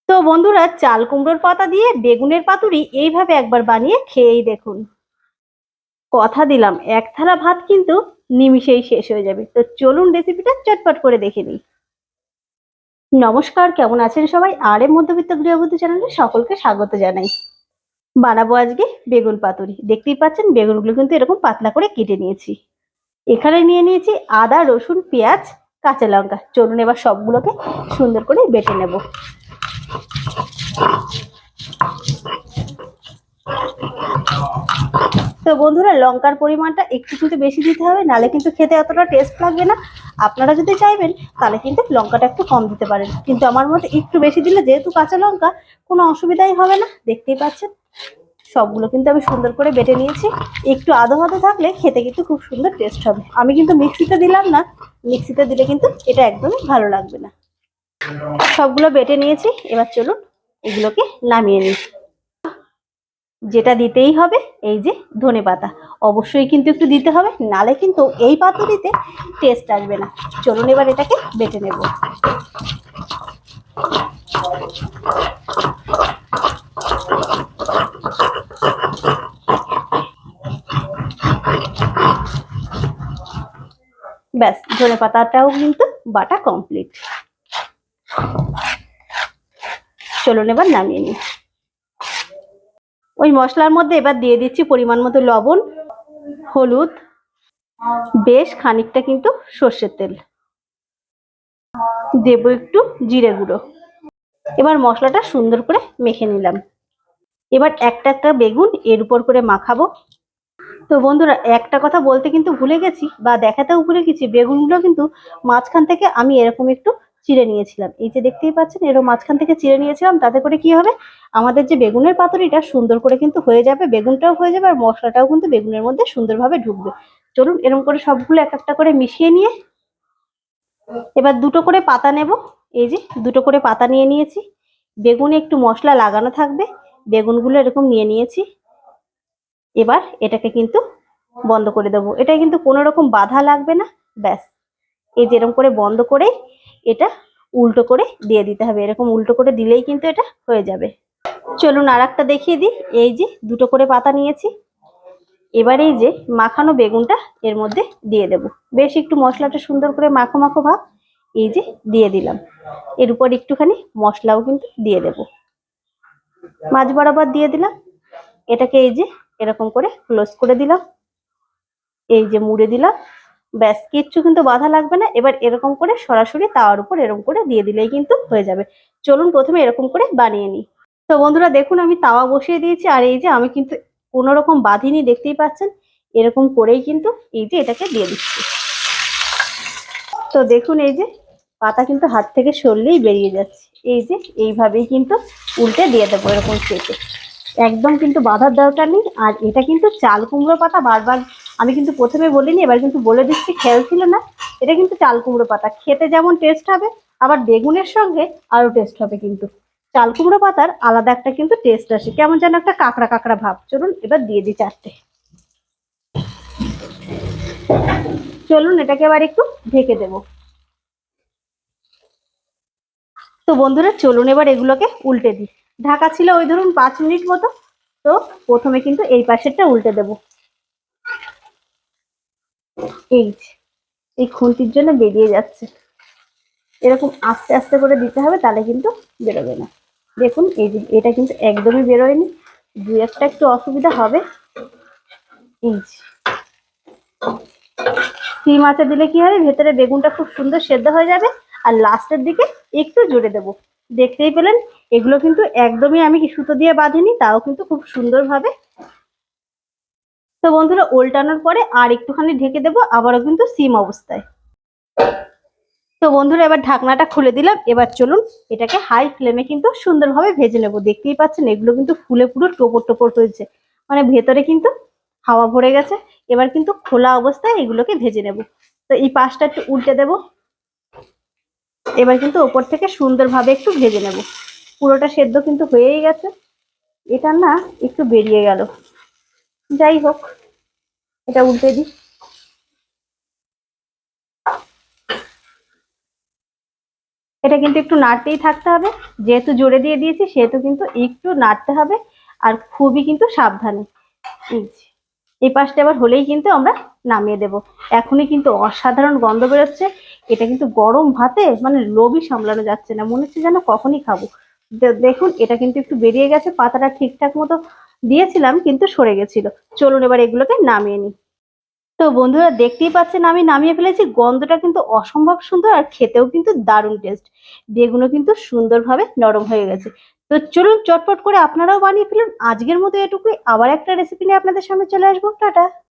তো বন্ধুরা, চাল কুমড়োর পাতা দিয়ে বেগুনের পাতুরি এইভাবে একবার বানিয়ে খেয়েই দেখুন। কথা দিলাম, এক থালা ভাত কিন্তু নিমিষেই শেষ হয়ে যাবে। তো চলুন রেসিপিটা চটপট করে দেখে নিই। নমস্কার, কেমন আছেন সবাই? আর এর মধ্যবিত্ত গৃহবধূ চ্যানেলে সকলকে স্বাগত জানাই। বানাবো আজকে বেগুন পাতুরি। দেখতেই পাচ্ছেন বেগুনগুলো কিন্তু এরকম পাতলা করে কেটে নিয়েছি। এখানে নিয়ে নিয়েছি আদা, রসুন, পেঁয়াজ, কাঁচা লঙ্কা। চলুন এবার সবগুলোকে সুন্দর করে বেটে নেব। তো বন্ধুরা, লঙ্কার পরিমাণটা একটু কিন্তু বেশি দিতে হবে, নালে কিন্তু খেতে অতটা টেস্ট লাগবে না। আপনারা যদি চাইবেন তাহলে কিন্তু লঙ্কাটা একটু কম দিতে পারেন, কিন্তু আমার মতে একটু বেশি দিলে, যেহেতু কাঁচা লঙ্কা, কোনো অসুবিধাই হবে না। দেখতেই পাচ্ছেন সবগুলো কিন্তু আমি সুন্দর করে বেটে নিয়েছি। একটু আধো আধো থাকলে খেতে কিন্তু খুব সুন্দর টেস্ট হবে। আমি কিন্তু মিক্সিতে দিলাম না, মিক্সিতে দিলে কিন্তু এটা একদমই ভালো লাগবে না। সবগুলো বেটে নিয়েছি, এবার চলুন এগুলোকে নামিয়ে নিই। যেটা দিতেই হবে, এই যে ধনেপাতা, অবশ্যই কিন্তু একটু দিতে হবে, নালে কিন্তু এই পাতুরিতে টেস্ট আসবে না। চলুন এবার এটাকে বেটে নেব। ব্যাস, ধনেপাতাটাও কিন্তু বাটা কমপ্লিট। চলুন এবার নামিয়ে নিই। ওই মশলার মধ্যে এবার দিয়ে দিচ্ছি পরিমাণ মতো লবণ, হলুদ, বেশ খানিকটা কিন্তু সর্ষের তেল, দেব একটু জিরে গুঁড়ো। এবার মশলাটা সুন্দর করে মেখে নিলাম। এবার একটা একটা বেগুন এর উপর করে মাখাবো। তো বন্ধুরা, একটা কথা বলতে কিন্তু ভুলে গেছি, বা দেখাতেও ভুলে গেছি, বেগুনগুলো কিন্তু মাঝখান থেকে আমি এরকম একটু চিড়ে নিয়েছিলাম। এই যে দেখতেই পাচ্ছেন, এরকম মাঝখান থেকে চিড়ে নিয়েছিলাম। তাতে করে কি হবে, আমাদের যে বেগুনের পাতুরিটা সুন্দর করে কিন্তু হয়ে যাবে, বেগুনটাও হয়ে যাবে, আর মশলাটাও কিন্তু বেগুনের মধ্যে সুন্দরভাবে ঢুকবে। চলুন এরকম করে সবগুলো এক একটা করে মিশিয়ে নিয়ে এবার দুটো করে পাতা নেব। এই যে দুটো করে পাতা নিয়ে নিয়েছি। বেগুনে একটু মশলা লাগানো থাকবে, বেগুনগুলো এরকম নিয়ে নিয়েছি। এবার এটাকে কিন্তু বন্ধ করে দেবো। এটা কিন্তু কোনো রকম বাধা লাগবে না। ব্যাস, এই যেরকম করে বন্ধ করে এটা উল্টো করে দিয়ে দিতে হবে। এরকম উল্টো করে দিলেই কিন্তু এটা হয়ে যাবে। চলুন আর একটা দেখিয়ে দিই। এই যে দুটো করে পাতা নিয়েছি। এবার এই যে মাখানো বেগুনটা এর মধ্যে দিয়ে দেব। বেশ একটু মশলাটা সুন্দর করে মাখো মাখো ভাব এই যে দিয়ে দিলাম। এর উপর একটুখানি মশলাও কিন্তু দিয়ে দেব, মাঝ বরাবর দিয়ে দিলাম। এটাকে এই যে এরকম করে ক্লোজ করে দিলাম, এই যে মুড়ে দিলাম। ব্যাস, কিচ্ছু কিন্তু বাধা লাগবে না। এবার এরকম করে সরাসরি তাওয়ার উপর এরকম করে দিয়ে দিলেই কিন্তু হয়ে যাবে। চলুন প্রথমে এরকম করে বানিয়ে নিই। তো বন্ধুরা দেখুন, আমি তাওয়া বসিয়ে দিয়েছি, আর এই যে আমি কিন্তু কোনো রকম বাঁধিনি, দেখতেই পাচ্ছেন। এরকম করেই কিন্তু এই যে এটাকে দিয়ে দিচ্ছি। তো দেখুন, এই যে পাতা কিন্তু হাত থেকে সরলেই বেরিয়ে যাচ্ছে। এই যে এইভাবেই কিন্তু উল্টে দিয়ে দেবো, এরকম চেপে। একদম কিন্তু বাঁধার দরকার নেই। আর এটা কিন্তু চাল কুমড়ো পাতা, বারবার আমি কিন্তু প্রথমে বলিনি, এবার কিন্তু বলে দিচ্ছি, খেয়াল ছিল না। এটা কিন্তু চাল কুমড়ো পাতা, খেতে যেমন টেস্ট হবে, আবার বেগুনের সঙ্গে আরো টেস্ট হবে। কিন্তু চাল কুমড়ো পাতার আলাদা একটা কিন্তু টেস্ট আসে, কেমন যেন একটা কাঁকড়া কাঁকড়া ভাব। চলুন এবার দিয়ে দিই চারটে। চলুন এটাকে এবার একটু ঢেকে দেবো। তো বন্ধুরা চলুন এবার এগুলোকে উল্টে দিই। ঢাকা ছিল ওই ধরুন 5 মিনিট মতো। তো প্রথমে কিন্তু এই পাশেরটা উল্টে দেব। এই এই খুন্তির জন্য বেরিয়ে যাচ্ছে, এরকম আস্তে আস্তে করে দিতে হবে, তাহলে কিন্তু বেরোবে না। দেখুন এই যে এটা কিন্তু একদমই বেরোয়নি, দু একটা একটু অসুবিধা হবে। এই সিম আঁচে দিলে কি হয়, ভেতরে বেগুনটা খুব সুন্দর সেদ্ধ হয়ে যাবে। আর লাস্টের দিকে একটু জোরে দেবো। দেখতেই পেলেন, এগুলো কিন্তু একদমই আমি সুতো দিয়ে বাঁধিনি, তাও কিন্তু খুব সুন্দরভাবে। তো বন্ধুরা, উল্টানোর পরে আর একটুখানি ঢেকে দেবো, আবারও কিন্তু সিম অবস্থায়। তো বন্ধুরা, এবার ঢাকনাটা খুলে দিলাম। এবার চলুন এটাকে হাই ফ্লেমে কিন্তু সুন্দরভাবে ভেজে নেবো। দেখতেই পাচ্ছেন এগুলো কিন্তু ফুলে পুরো টোপর টোপর হয়েছে, মানে ভেতরে কিন্তু হাওয়া ভরে গেছে। এবার কিন্তু খোলা অবস্থায় এগুলোকে ভেজে নেব। তো এই পাশটা একটু উল্টে দেব। এবার কিন্তু ওপর থেকে সুন্দরভাবে একটু ভেজে নেব। পুরোটা সেদ্ধ কিন্তু হয়েই গেছে, এটা না একটু বেরিয়ে গেল। যাই হোক, এটা উল্টে দিই। এটা কিন্তু একটু নাড়তেই থাকতে হবে, যেহেতু জোরে দিয়ে দিয়েছি সেহেতু কিন্তু একটু নাড়তে হবে, আর খুবই কিন্তু সাবধানে। এই পাশটা এবার হলেই কিন্তু আমরা নামিয়ে দেব। এখনই কিন্তু অসাধারণ গন্ধ বেরোচ্ছে। এটা কিন্তু গরম ভাতে মানে লোভই সামলানো যাচ্ছে না, মনে হচ্ছে যেন কখনই খাবো। দেখুন এটা কিন্তু একটু বেরিয়ে গেছে, পাতাটা ঠিকঠাক মতো দিয়েছিলাম কিন্তু সরে গেছিল। চলুন এবার এগুলোকে নামিয়ে নিই। তো বন্ধুরা দেখতেই পাচ্ছেন আমি নামিয়ে ফেলেছি। গন্ধটা কিন্তু অসম্ভব সুন্দর, আর খেতেও কিন্তু দারুণ টেস্ট। বেগুনও কিন্তু সুন্দরভাবে নরম হয়ে গেছে। তো চলুন চটপট করে আপনারাও বানিয়ে ফেলুন। আজকের মতো এটুকুই, আবার একটা রেসিপি নিয়ে আপনাদের সামনে চলে আসবো। টাটা।